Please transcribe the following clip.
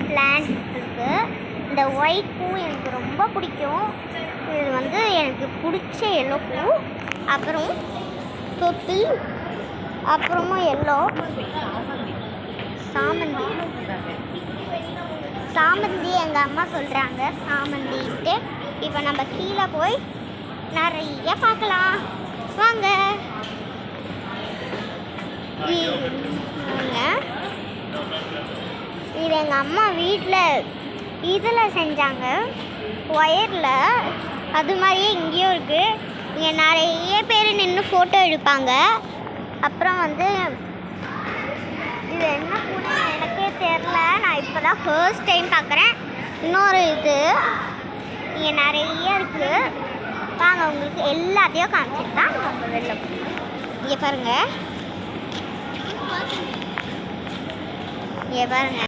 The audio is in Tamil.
பிளான்ட் இருக்குது. இந்த ஒயிட் பூ எனக்கு ரொம்ப பிடிக்கும். இது வந்து எனக்கு பிடிச்ச எல்லோ பூ. அப்புறம் பர்பிள், அப்புறமா எல்லோ சாமந்தி எங்கள் அம்மா சொல்கிறாங்க சாமந்தின்ட்டு. இப்போ நம்ம கீழே போய் நிறைய பார்க்கலாம் வாங்க. இது எங்கள் அம்மா வீட்டில் இதில் செஞ்சாங்க, ஒயரில். அது மாதிரியே இங்கேயும் இருக்குது. இங்கே நிறைய பேர் நின்று ஃபோட்டோ எடுப்பாங்க. அப்புறம் வந்து இது என்ன பூனை எனக்கே தெரில, நான் இப்போ தான் ஃபர்ஸ்ட் டைம் பார்க்குறேன். இன்னொரு இது இங்கே நிறைய இருக்குது. வாங்க உங்களுக்கு எல்லாத்தையும் காமிச்சிட்டு தான் நம்ம வெளில போகணும். இங்கே பாருங்கள்.